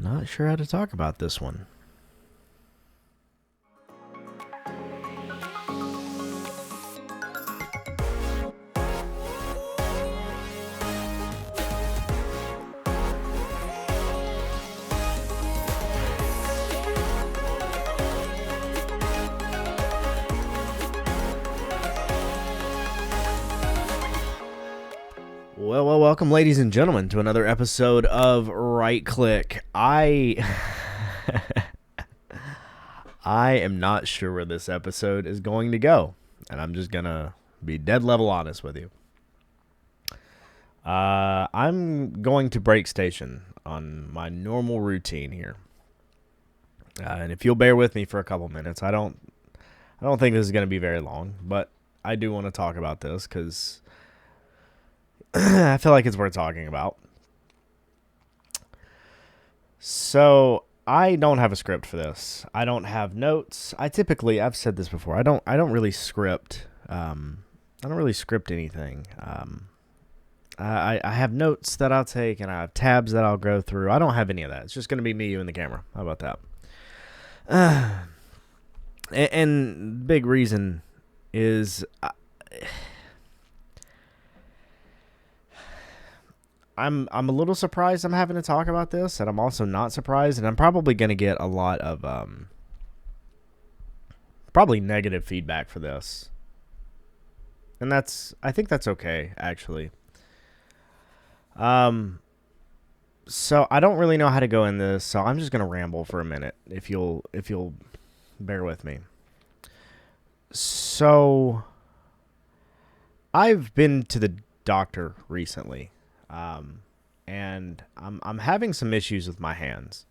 Not sure how to talk about this one. Well, welcome, ladies and gentlemen, to another episode of Right Click. I am not sure where this episode is going to go, and I'm just gonna be dead level honest with you. I'm going to break station on my normal routine here, and if you'll bear with me for a couple minutes, I don't think this is going to be very long, but I do want to talk about this because I feel like it's worth talking about. So I don't have a script for this. I don't have notes. I've said this before. I don't really script. I don't really script anything. I have notes that I'll take and I have tabs that I'll go through. I don't have any of that. It's just going to be me, you, and the camera. How about that? And the big reason is I'm a little surprised I'm having to talk about this, and I'm also not surprised, and I'm probably going to get a lot of probably negative feedback for this. And I think that's okay, actually. So I don't really know how to go in this, so I'm just going to ramble for a minute if you'll bear with me. So I've been to the doctor recently. And I'm having some issues with my hands.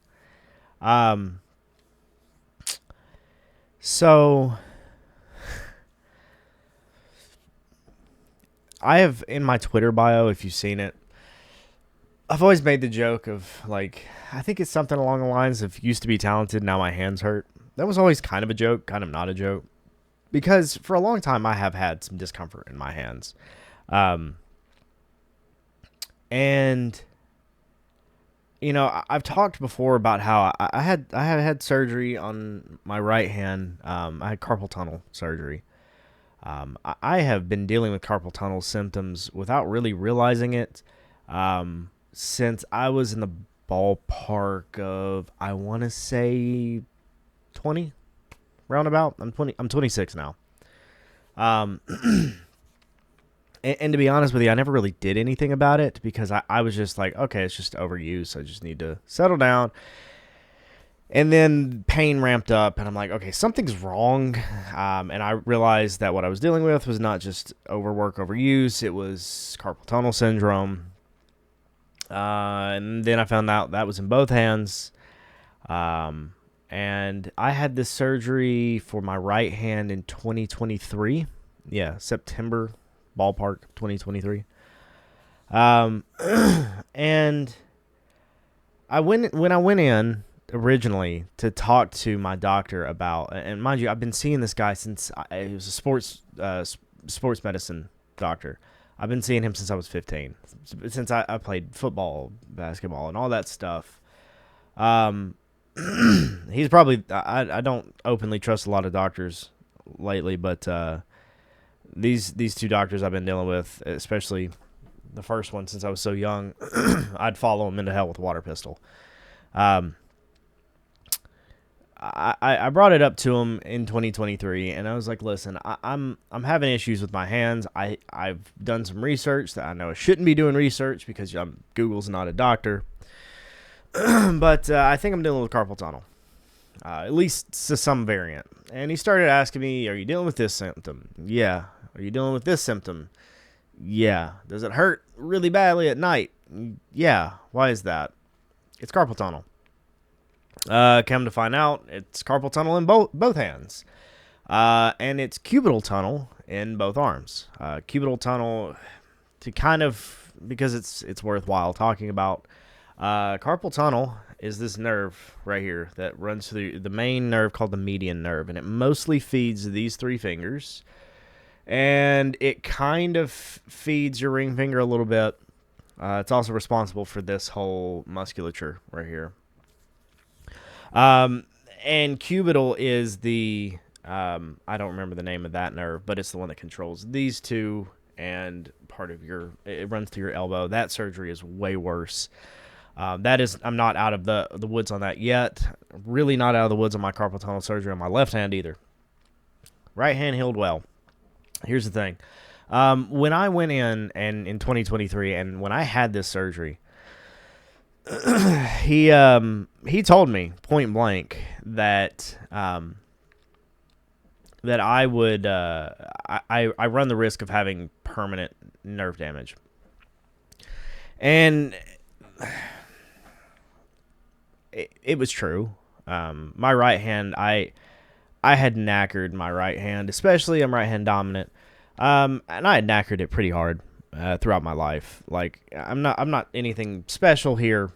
So I have in my Twitter bio, if you've seen it, I've always made the joke of, like, I think it's something along the lines of used to be talented, now my hands hurt. That was always kind of a joke, kind of not a joke, because for a long time I have had some discomfort in my hands. And, you know, I've talked before about how I had surgery on my right hand. I had carpal tunnel surgery. I have been dealing with carpal tunnel symptoms without really realizing it since I was in the ballpark of, I want to say, 20, roundabout. I'm 26 now. And to be honest with you, I never really did anything about it because I was just like, okay, it's just overuse. I just need to settle down. And then pain ramped up, and I'm like, okay, something's wrong. And I realized that what I was dealing with was not just overwork, overuse. It was carpal tunnel syndrome. And then I found out that was in both hands. And I had this surgery for my right hand in 2023. Yeah, September. Ballpark 2023. And when I went in originally to talk to my doctor about, and mind you, I've been seeing this guy since he was a sports medicine doctor. I've been seeing him since I was 15, since I played football, basketball, and all that stuff. He's probably, I don't openly trust a lot of doctors lately, but These two doctors I've been dealing with, especially the first one since I was so young, I'd follow him into hell with a water pistol. I brought it up to him in 2023, and I was like, listen, I'm having issues with my hands. I've done some research that I know I shouldn't be doing research because Google's not a doctor. But I think I'm dealing with carpal tunnel. At least to some variant. And he started asking me, are you dealing with this symptom? Yeah. Are you dealing with this symptom? Yeah. Does it hurt really badly at night? Yeah. Why is that? It's carpal tunnel. Come to find out, it's carpal tunnel in both hands. And it's cubital tunnel in both arms. Cubital tunnel, to kind of, because it's worthwhile talking about, carpal tunnel is this nerve right here that runs through the main nerve called the median nerve, and it mostly feeds these three fingers, and it kind of feeds your ring finger a little bit. It's also responsible for this whole musculature right here. Um, and cubital is the I don't remember the name of that nerve, but it's the one that controls these two and part of it runs through your elbow. That surgery is way worse. That is, I'm not out of the woods on that yet. Really not out of the woods on my carpal tunnel surgery on my left hand either. Right hand healed well. Here's the thing. When I went in 2023 and when I had this surgery, he told me point blank that that I would I run the risk of having permanent nerve damage. And it was true. My right hand, I had knackered my right hand, especially I'm right hand dominant. And I had knackered it pretty hard throughout my life. Like I'm not anything special here,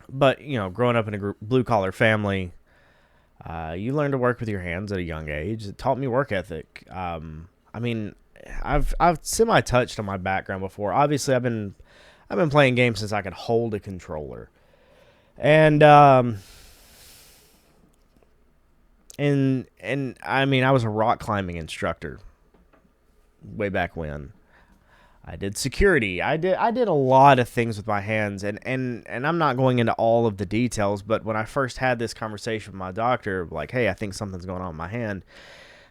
but you know, growing up in a blue collar family, you learn to work with your hands at a young age. It taught me work ethic. I mean, I've semi touched on my background before. Obviously, I've been playing games since I could hold a controller, and I mean, I was a rock climbing instructor way back when. I did security. I did a lot of things with my hands, and I'm not going into all of the details, but when I first had this conversation with my doctor, like, hey, I think something's going on with my hand,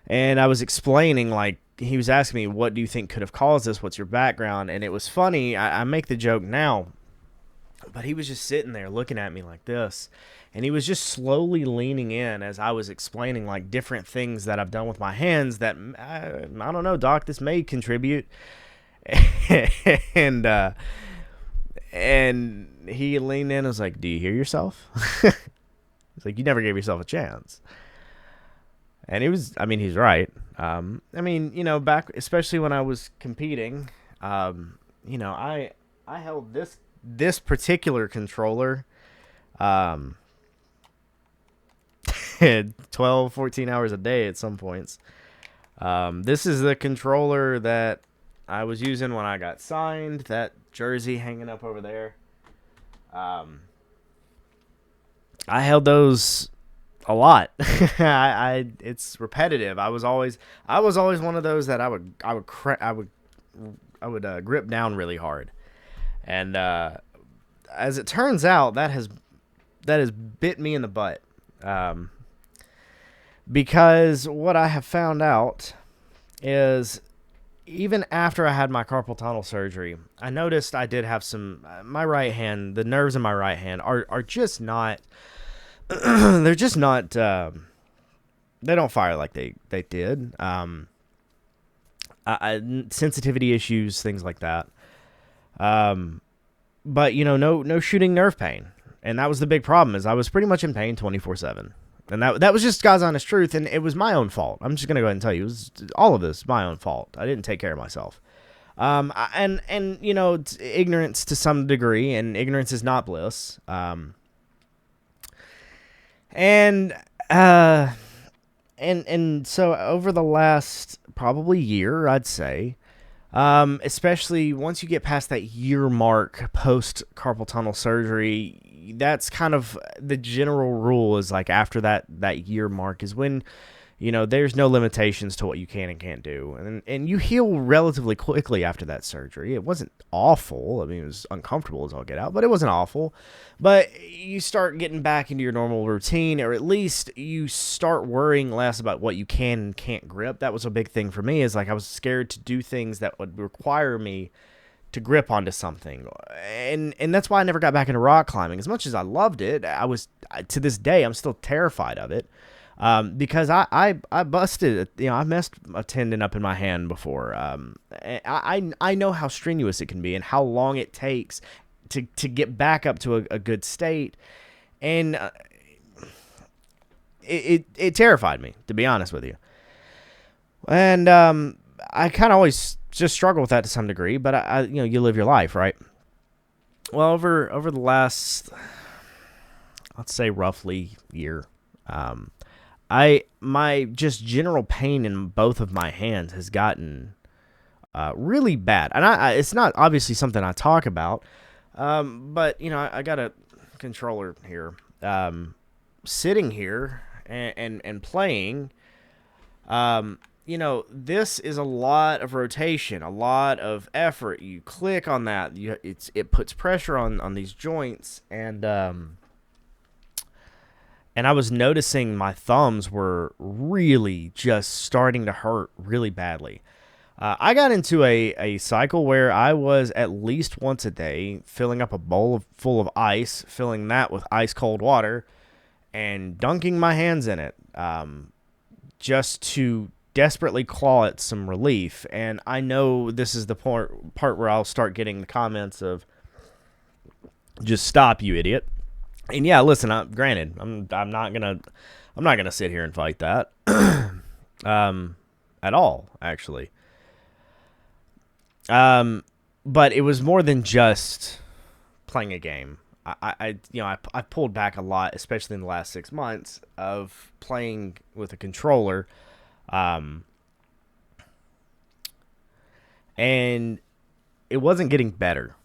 and I was explaining, like, he was asking me, what do you think could have caused this? What's your background? And it was funny. I make the joke now, but he was just sitting there looking at me like this, and he was just slowly leaning in as I was explaining, like, different things that I've done with my hands that, I don't know, doc, this may contribute. and he leaned in and was like, do you hear yourself? He's like, you never gave yourself a chance. And he's right. I mean, you know, back, especially when I was competing, you know, I held this particular controller 12, 14 hours a day at some points. This is the controller that I was using when I got signed. That jersey hanging up over there. I held those a lot. It's repetitive. I was always one of those that I would grip down really hard. And as it turns out, that has bit me in the butt. Because what I have found out is, even after I had my carpal tunnel surgery, I noticed I did have some, my right hand, the nerves in my right hand are just not, they're just not, they don't fire like they did. Sensitivity issues, things like that. But, you know, no shooting nerve pain. And that was the big problem, is I was pretty much in pain 24/7. And that was just God's honest truth, and it was my own fault. I'm just going to go ahead and tell you, it was all of this my own fault. I didn't take care of myself. And you know, it's ignorance to some degree, and ignorance is not bliss. And so over the last probably year, I'd say, especially once you get past that year mark post carpal tunnel surgery, that's kind of the general rule, is like after that year mark is when, you know, there's no limitations to what you can and can't do. And you heal relatively quickly after that surgery. It wasn't awful. I mean, it was uncomfortable as all get out, but it wasn't awful. But you start getting back into your normal routine, or at least you start worrying less about what you can and can't grip. That was a big thing for me, is like I was scared to do things that would require me to grip onto something. And that's why I never got back into rock climbing. As much as I loved it, to this day, I'm still terrified of it. Because I busted, you know, I messed a tendon up in my hand before. I know how strenuous it can be and how long it takes to get back up to a good state. And it terrified me, to be honest with you. And I kind of always just struggle with that to some degree, but I you know, you live your life, right? Well, over the last, let's say roughly year, my just general pain in both of my hands has gotten really bad, and it's not obviously something I talk about, but you know, I got a controller here, sitting here and playing, this is a lot of rotation, a lot of effort. You click on that, it puts pressure on these joints, and I was noticing my thumbs were really just starting to hurt really badly. I got into a cycle where I was at least once a day filling up a bowl full of ice, filling that with ice cold water, and dunking my hands in it, just to desperately claw at some relief. And I know this is the part where I'll start getting the comments of, "Just stop, you idiot." And yeah, listen. Granted, I'm not gonna sit here and fight that, at all, actually. But it was more than just playing a game. I pulled back a lot, especially in the last 6 months of playing with a controller, and it wasn't getting better.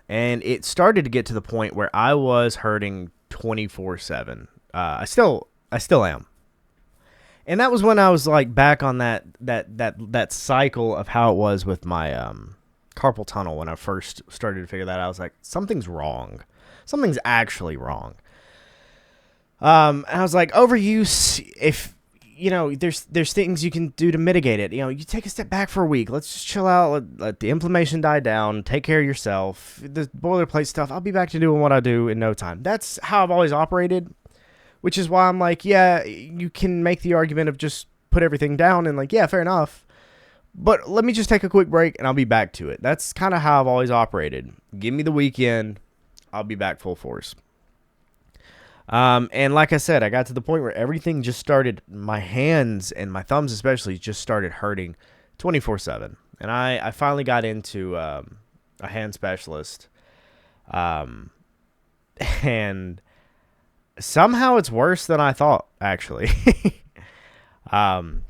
And it started to get to the point where I was hurting 24/7. I still am. And that was when I was like back on that cycle of how it was with my carpal tunnel when I first started to figure that out. I was like, something's wrong. Something's actually wrong. And I was like, overuse, if there's things you can do to mitigate it. You take a step back for a week. Let's just chill out. Let the inflammation die down. Take care of yourself. The boilerplate stuff, I'll be back to doing what I do in no time. That's how I've always operated, which is why I'm like, yeah, you can make the argument of just put everything down and like, yeah, fair enough. But let me just take a quick break and I'll be back to it. That's kind of how I've always operated. Give me the weekend. I'll be back full force. And like I said, I got to the point where everything just started, my hands and my thumbs especially just started hurting 24/7. And I finally got into a hand specialist. And somehow it's worse than I thought, actually. I'm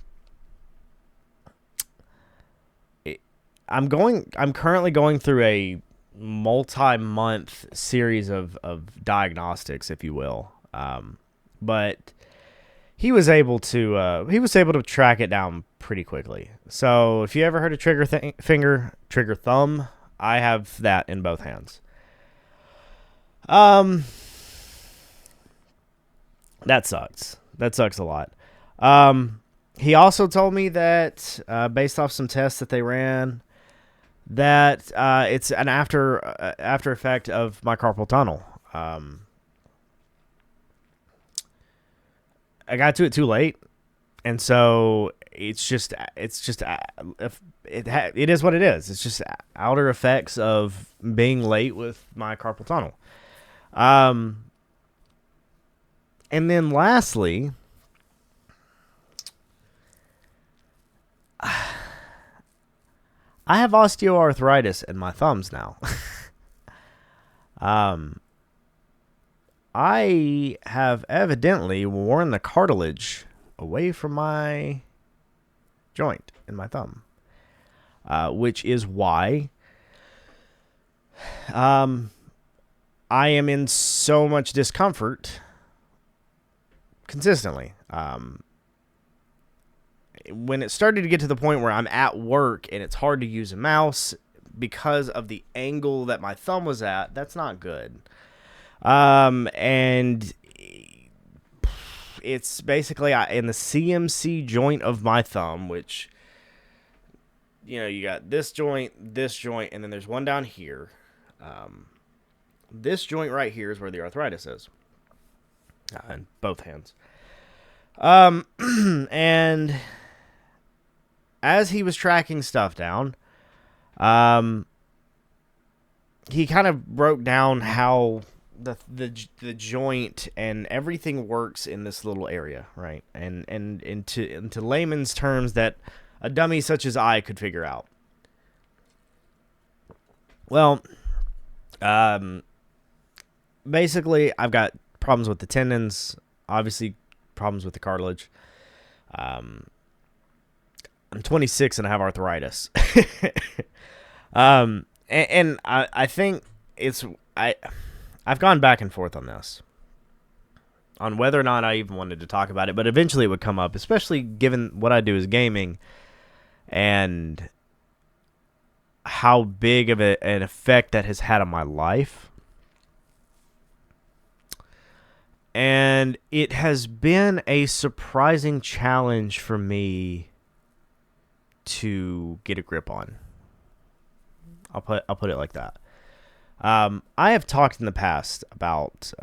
currently going through a multi-month series of diagnostics, if you will. But he was able to track it down pretty quickly. So if you ever heard of trigger thumb, I have that in both hands. That sucks. That sucks a lot. He also told me that, based off some tests that they ran, that it's an after effect of my carpal tunnel. I got to it too late, and so it is what it is. It's just outer effects of being late with my carpal tunnel. And then lastly, I have osteoarthritis in my thumbs now. I have evidently worn the cartilage away from my joint in my thumb, which is why I am in so much discomfort consistently. When it started to get to the point where I'm at work and it's hard to use a mouse because of the angle that my thumb was at, that's not good. And it's basically in the CMC joint of my thumb, which, you got this joint, and then there's one down here. This joint right here is where the arthritis is, in both hands. And as he was tracking stuff down, he kind of broke down how the joint and everything works in this little area, right? And into layman's terms that a dummy such as I could figure out. Well, basically, I've got problems with the tendons, obviously problems with the cartilage. I'm 26 and I have arthritis. And I think I've gone back and forth on this. on whether or not I even wanted to talk about it, but eventually it would come up, especially given what I do is gaming and how big of an effect that has had on my life. And it has been a surprising challenge for me to get a grip on. I'll put it like that. I have talked in the past about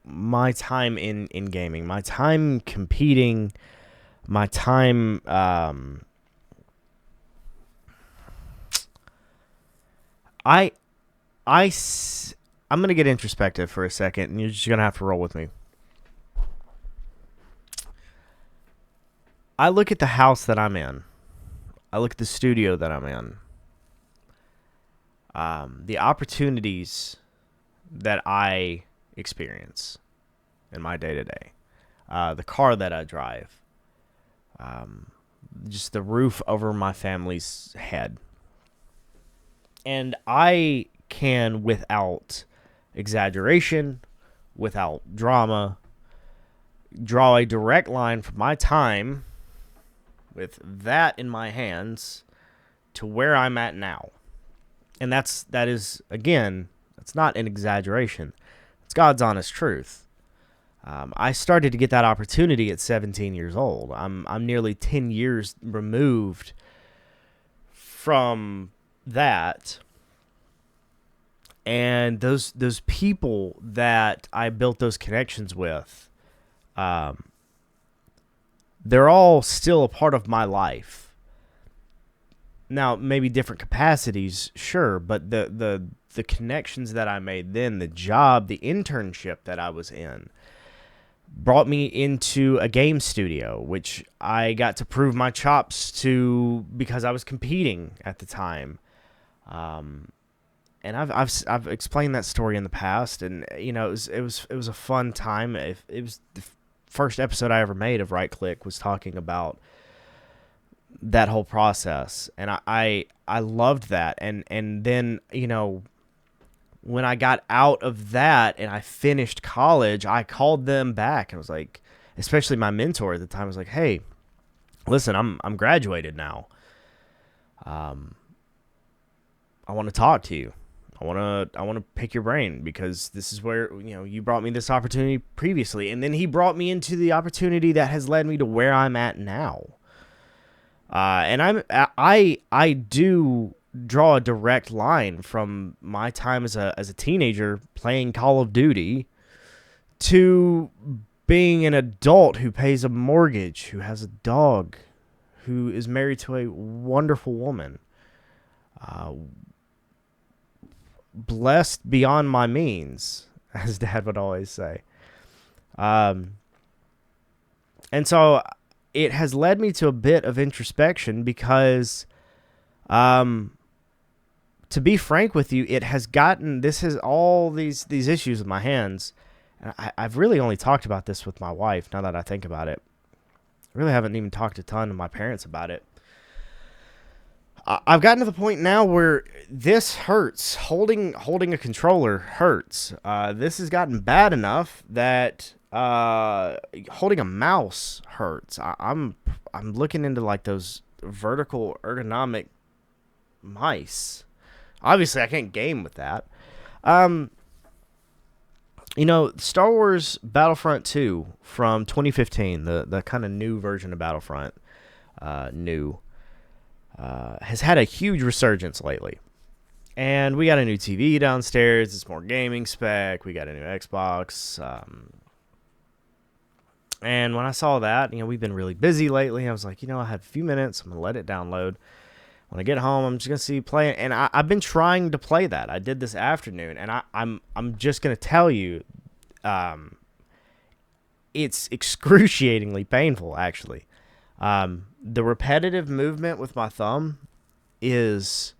my time in gaming, my time competing, my time I'm going to get introspective for a second, and you're just going to have to roll with me. I look at the house that I'm in. I look at the studio that I'm in. The opportunities that I experience in my day-to-day. The car that I drive. Just the roof over my family's head. And I can, without exaggeration, without drama, draw a direct line from my time with that in my hands to where I'm at now. And that is again, that's not an exaggeration. It's God's honest truth. I started to get that opportunity at 17 years old. I'm nearly 10 years removed from that. And those people that I built those connections with, they're all still a part of my life. Now, maybe different capacities, sure, but the connections that I made then, the job, the internship that I was in, brought me into a game studio, which I got to prove my chops to because I was competing at the time. And I've explained that story in the past, and it was a fun time. It was the first episode I ever made of Right Click was talking about that whole process, and I loved that. And then when I got out of that and I finished college, I called them back and was like, especially my mentor at the time, was like, "Hey, listen, I'm graduated now. I want to talk to you. I want to pick your brain because this is where you brought me this opportunity previously, and then he brought me into the opportunity that has led me to where I'm at now. And I do draw a direct line from my time as a teenager playing Call of Duty to being an adult who pays a mortgage, who has a dog, who is married to a wonderful woman. Blessed beyond my means, as Dad would always say. And so it has led me to a bit of introspection because, to be frank with you, this has all these issues with my hands. And I've really only talked about this with my wife, now that I think about it. I really haven't even talked a ton to my parents about it. I've gotten to the point now where this hurts. Holding a controller hurts. This has gotten bad enough that holding a mouse hurts. I'm looking into like those vertical ergonomic mice. Obviously, I can't game with that. Star Wars Battlefront 2 from 2015, the kind of new version of Battlefront, has had a huge resurgence lately. And we got a new TV downstairs. It's more gaming spec. We got a new Xbox. And when I saw that, we've been really busy lately. I was like, I had a few minutes. I'm going to let it download. When I get home, I'm just going to see play it. And I've been trying to play that. I did this afternoon. And I'm just going to tell you, it's excruciatingly painful, actually. The repetitive movement with my thumb is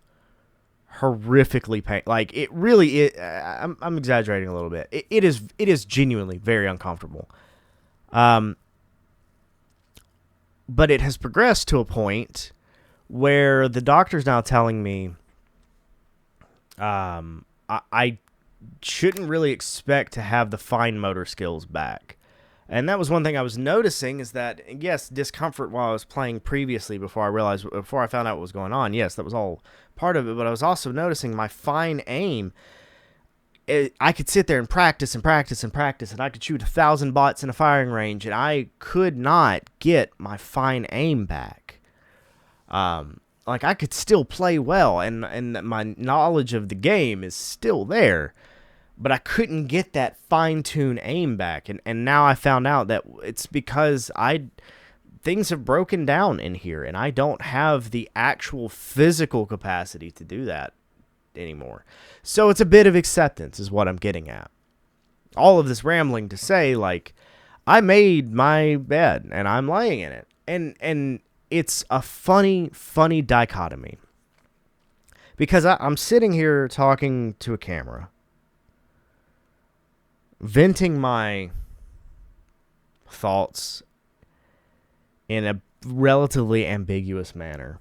horrifically painful. Like, it really is. I'm exaggerating a little bit. It is genuinely very uncomfortable. But it has progressed to a point where the doctor's now telling me, I shouldn't really expect to have the fine motor skills back. And that was one thing I was noticing, is that, yes, discomfort while I was playing previously, before I found out what was going on. Yes, that was all part of it, but I was also noticing my fine aim. I could sit there and practice and practice and practice, and I could shoot 1,000 bots in a firing range, and I could not get my fine aim back. Like, I could still play well, and my knowledge of the game is still there, but I couldn't get that fine-tuned aim back. And now I found out that it's because things have broken down in here, and I don't have the actual physical capacity to do that anymore. So it's a bit of acceptance is what I'm getting at. All of this rambling to say, like, I made my bed and I'm laying in it. And it's a funny dichotomy. Because I'm sitting here talking to a camera, venting my thoughts in a relatively ambiguous manner.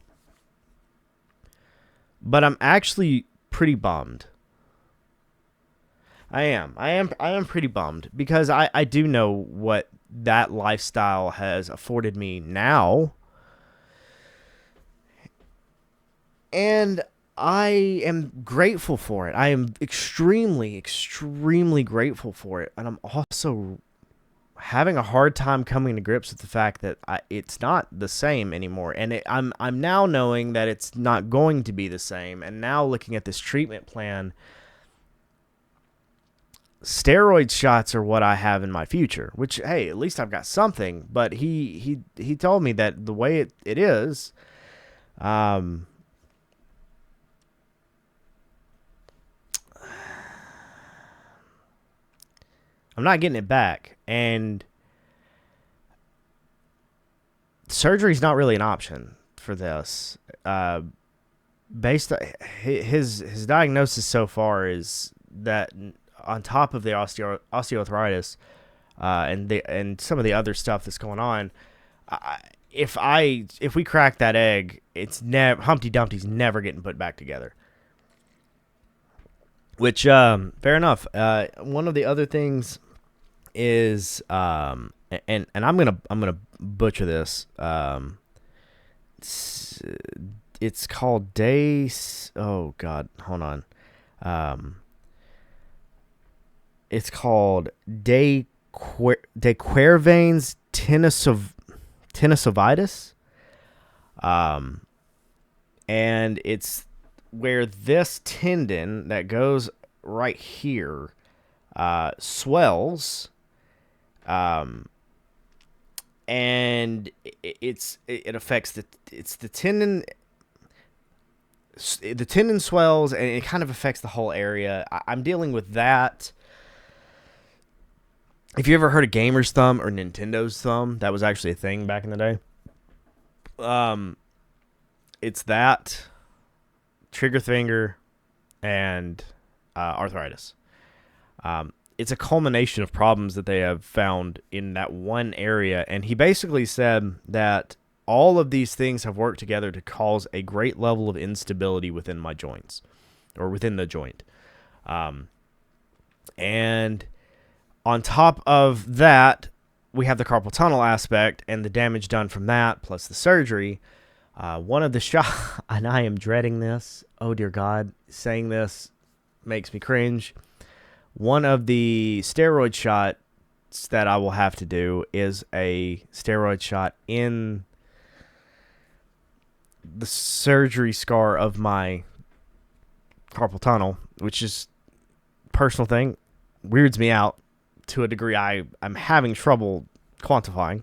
But I'm actually pretty bummed. I am pretty bummed, because I do know what that lifestyle has afforded me now. And I am grateful for it. I am extremely, extremely grateful for it. And I'm also having a hard time coming to grips with the fact that it's not the same anymore. And I'm now knowing that it's not going to be the same. And now looking at this treatment plan, steroid shots are what I have in my future. Which, hey, at least I've got something. But he told me that the way it is, I'm not getting it back, and surgery's not really an option for this. Based on his diagnosis so far is that, on top of the osteoarthritis and some of the other stuff that's going on, if we crack that egg, it's Humpty Dumpty's never getting put back together. Which, fair enough. One of the other things is, and I'm gonna butcher this. It's called Oh God, hold on. It's called de Quervain's tenosynovitis. And it's where this tendon that goes right here swells, and it affects the tendon. The tendon swells, and it kind of affects the whole area. I'm dealing with that. If you ever heard of Gamer's Thumb or Nintendo's Thumb, that was actually a thing back in the day. It's that, trigger finger, and arthritis. It's a culmination of problems that they have found in that one area. And he basically said that all of these things have worked together to cause a great level of instability within my joints, or within the joint. And on top of that, we have the carpal tunnel aspect and the damage done from that, plus the surgery. One of the shots, and I am dreading this. Oh, dear God. Saying this makes me cringe. One of the steroid shots that I will have to do is a steroid shot in the surgery scar of my carpal tunnel, which is a personal thing. Weirds me out to a degree I'm having trouble quantifying.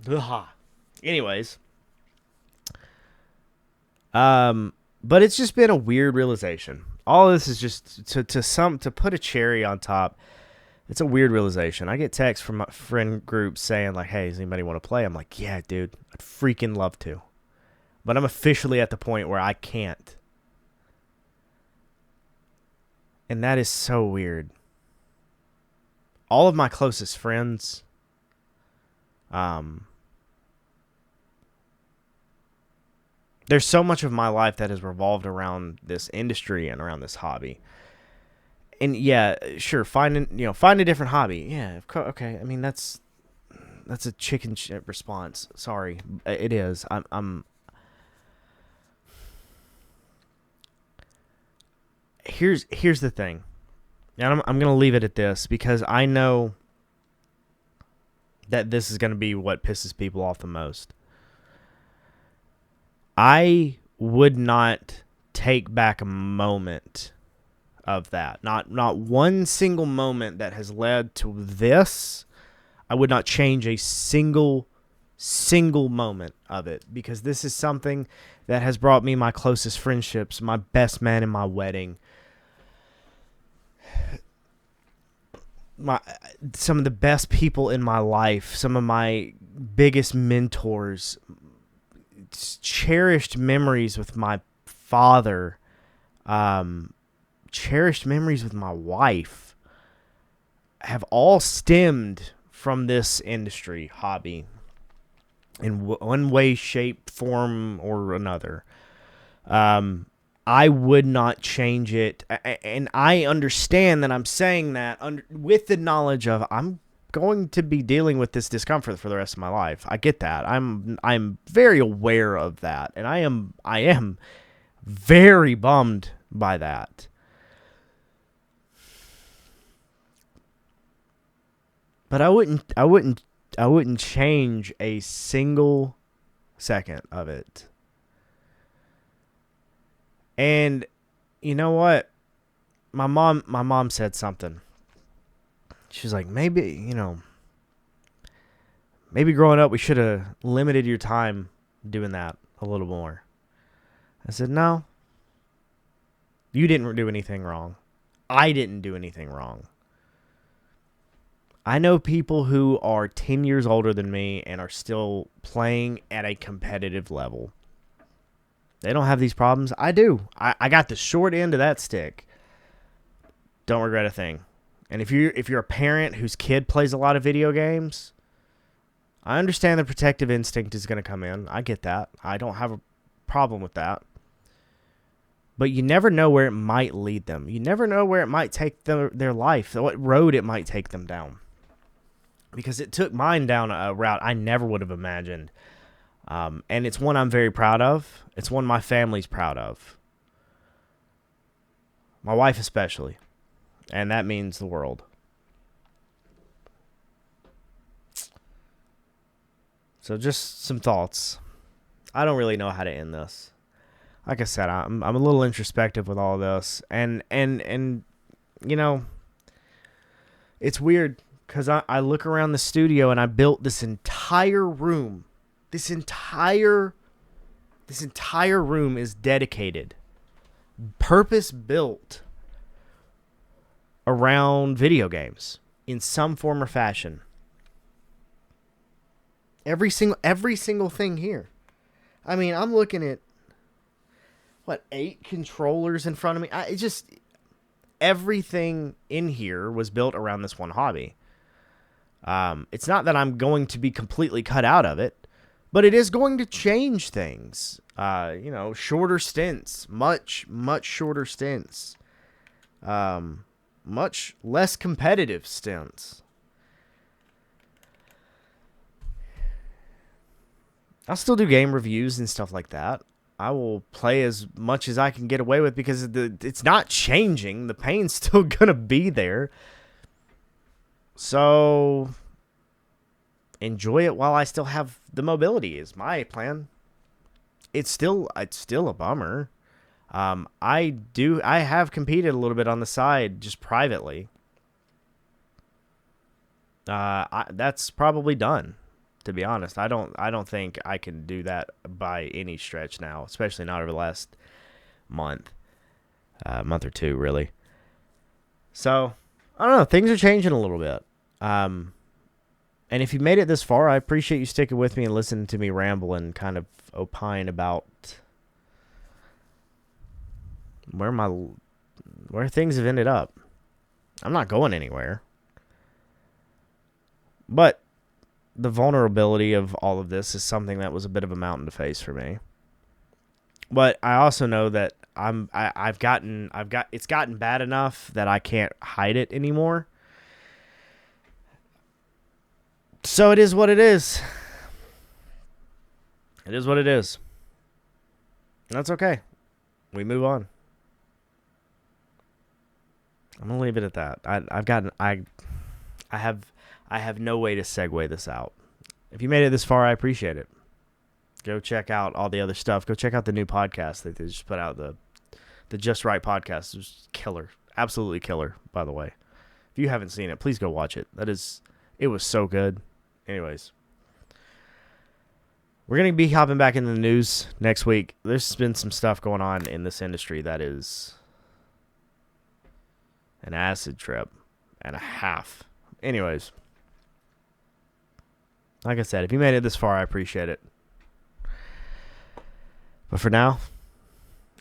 Ugh. Anyways. But it's just been a weird realization. All of this is just to put a cherry on top. It's a weird realization. I get texts from my friend group saying like, "Hey, does anybody want to play?" I'm like, "Yeah, dude, I'd freaking love to." But I'm officially at the point where I can't. And that is so weird. All of my closest friends, there's so much of my life that has revolved around this industry and around this hobby. And yeah, sure, find a different hobby. Yeah, okay. I mean, that's a chicken shit response. Sorry, it is. I'm. Here's the thing, and I'm gonna leave it at this because I know that this is gonna be what pisses people off the most. I would not take back a moment of that. Not one single moment that has led to this. I would not change a single moment of it because this is something that has brought me my closest friendships, my best man in my wedding, some of the best people in my life, some of my biggest mentors, cherished memories with my father, cherished memories with my wife have all stemmed from this industry hobby in one way, shape, form, or another. I would not change it. And I understand that I'm saying that with the knowledge of I'm going to be dealing with this discomfort for the rest of my life. I get that. I'm very aware of that. And I am very bummed by that. But I wouldn't change a single second of it. And you know what? My mom said something. She's like, maybe growing up we should have limited your time doing that a little more. I said, no. You didn't do anything wrong. I didn't do anything wrong. I know people who are 10 years older than me and are still playing at a competitive level. They don't have these problems. I do. I got the short end of that stick. Don't regret a thing. And if you're a parent whose kid plays a lot of video games, I understand the protective instinct is going to come in. I get that. I don't have a problem with that. But you never know where it might lead them. You never know where it might take their life, what road it might take them down. Because it took mine down a route I never would have imagined. And it's one I'm very proud of. It's one my family's proud of. My wife especially. And that means the world. So just some thoughts. I don't really know how to end this. Like I said, I'm a little introspective with all of this. And you know, it's weird because I look around the studio and I built this entire room. This entire room is dedicated, purpose built around video games in some form or fashion. Every single thing here. I mean, I'm looking at 8 controllers in front of me. Everything in here was built around this one hobby. It's not that I'm going to be completely cut out of it, but it is going to change things. Shorter stints, much shorter stints, much less competitive stints. I'll still do game reviews and stuff like that. I will play as much as I can get away with because it's not changing. The pain's still going to be there. So enjoy it while I still have the mobility is my plan. It's still a bummer. I have competed a little bit on the side just privately. That's probably done. To be honest, I don't think I can do that by any stretch now, especially not over the last month or two, really. So, I don't know. Things are changing a little bit. And if you made it this far, I appreciate you sticking with me and listening to me ramble and kind of opine about where things have ended up. I'm not going anywhere. But the vulnerability of all of this is something that was a bit of a mountain to face for me. But I also know that it's gotten bad enough that I can't hide it anymore. So it is what it is. It is what it is. That's okay. We move on. I'm gonna leave it at that. I have no way to segue this out. If you made it this far, I appreciate it. Go check out all the other stuff. Go check out the new podcast that they just put out. The Just Right podcast. It was killer, absolutely killer. By the way, if you haven't seen it, please go watch it. It was so good. Anyways, we're going to be hopping back into the news next week. There's been some stuff going on in this industry that is an acid trip and a half. Anyways, like I said, if you made it this far, I appreciate it. But for now,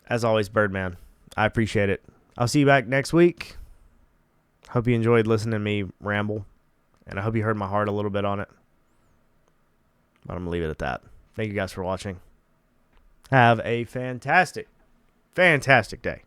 as always, Birdman, I appreciate it. I'll see you back next week. Hope you enjoyed listening to me ramble, and I hope you heard my heart a little bit on it. But I'm going to leave it at that. Thank you guys for watching. Have a fantastic, fantastic day.